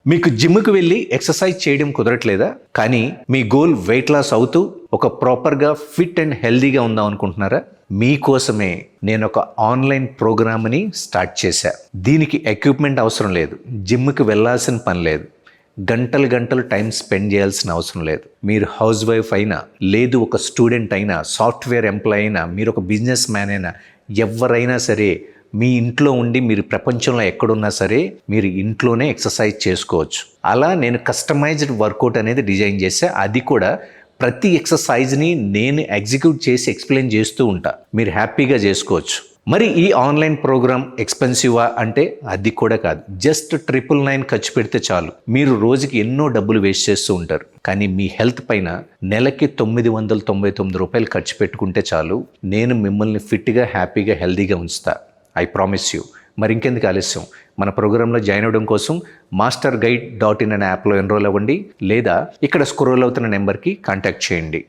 మీకు జిమ్కి వెళ్ళి ఎక్సర్సైజ్ చేయడం కుదరట్లేదా? కానీ మీ గోల్ వెయిట్ లాస్ అవుతూ ఒక ప్రాపర్గా ఫిట్ అండ్ హెల్దీగా ఉందాం అనుకుంటున్నారా? మీకోసమే నేను ఒక ఆన్లైన్ ప్రోగ్రామ్ని స్టార్ట్ చేశా. దీనికి ఎక్విప్మెంట్ అవసరం లేదు, జిమ్కి వెళ్ళాల్సిన పని లేదు, గంటలు టైం స్పెండ్ చేయాల్సిన అవసరం లేదు. మీరు హౌస్ వైఫ్ అయినా, లేదు ఒక స్టూడెంట్ అయినా, సాఫ్ట్వేర్ ఎంప్లాయ్ అయినా, మీరు ఒక బిజినెస్ మ్యాన్ అయినా, ఎవరైనా సరే మీ ఇంట్లో ఉండి మీరు ప్రపంచంలో ఎక్కడున్నా సరే మీరు ఇంట్లోనే ఎక్సర్సైజ్ చేసుకోవచ్చు. అలా నేను కస్టమైజ్డ్ వర్కౌట్ అనేది డిజైన్ చేశా. అది కూడా ప్రతి ఎక్సర్సైజ్ని నేను ఎగ్జిక్యూట్ చేసి ఎక్స్ప్లెయిన్ చేస్తూ ఉంటా. మీరు హ్యాపీగా చేసుకోవచ్చు. మరి ఈ ఆన్లైన్ ప్రోగ్రామ్ ఎక్స్పెన్సివా అంటే అది కూడా కాదు. జస్ట్ 999 ఖర్చు పెడితే చాలు. మీరు రోజుకి ఎన్నో డబ్బులు వేస్ట్ చేస్తూ ఉంటారు, కానీ మీ హెల్త్ పైన నెలకి 999 రూపాయలు ఖర్చు పెట్టుకుంటే చాలు. నేను మిమ్మల్ని ఫిట్గా, హ్యాపీగా, హెల్తీగా ఉంచుతా. I promise you. మరి ఇంకెందుకు ఆలస్యం? మన ప్రోగ్రాంలో జాయిన్ అవ్వడం కోసం masterguide.in అనే యాప్లో ఎన్రోల్ అవ్వండి, లేదా ఇక్కడ స్క్రోల్ అవుతున్న నెంబర్కి కాంటాక్ట్ చేయండి.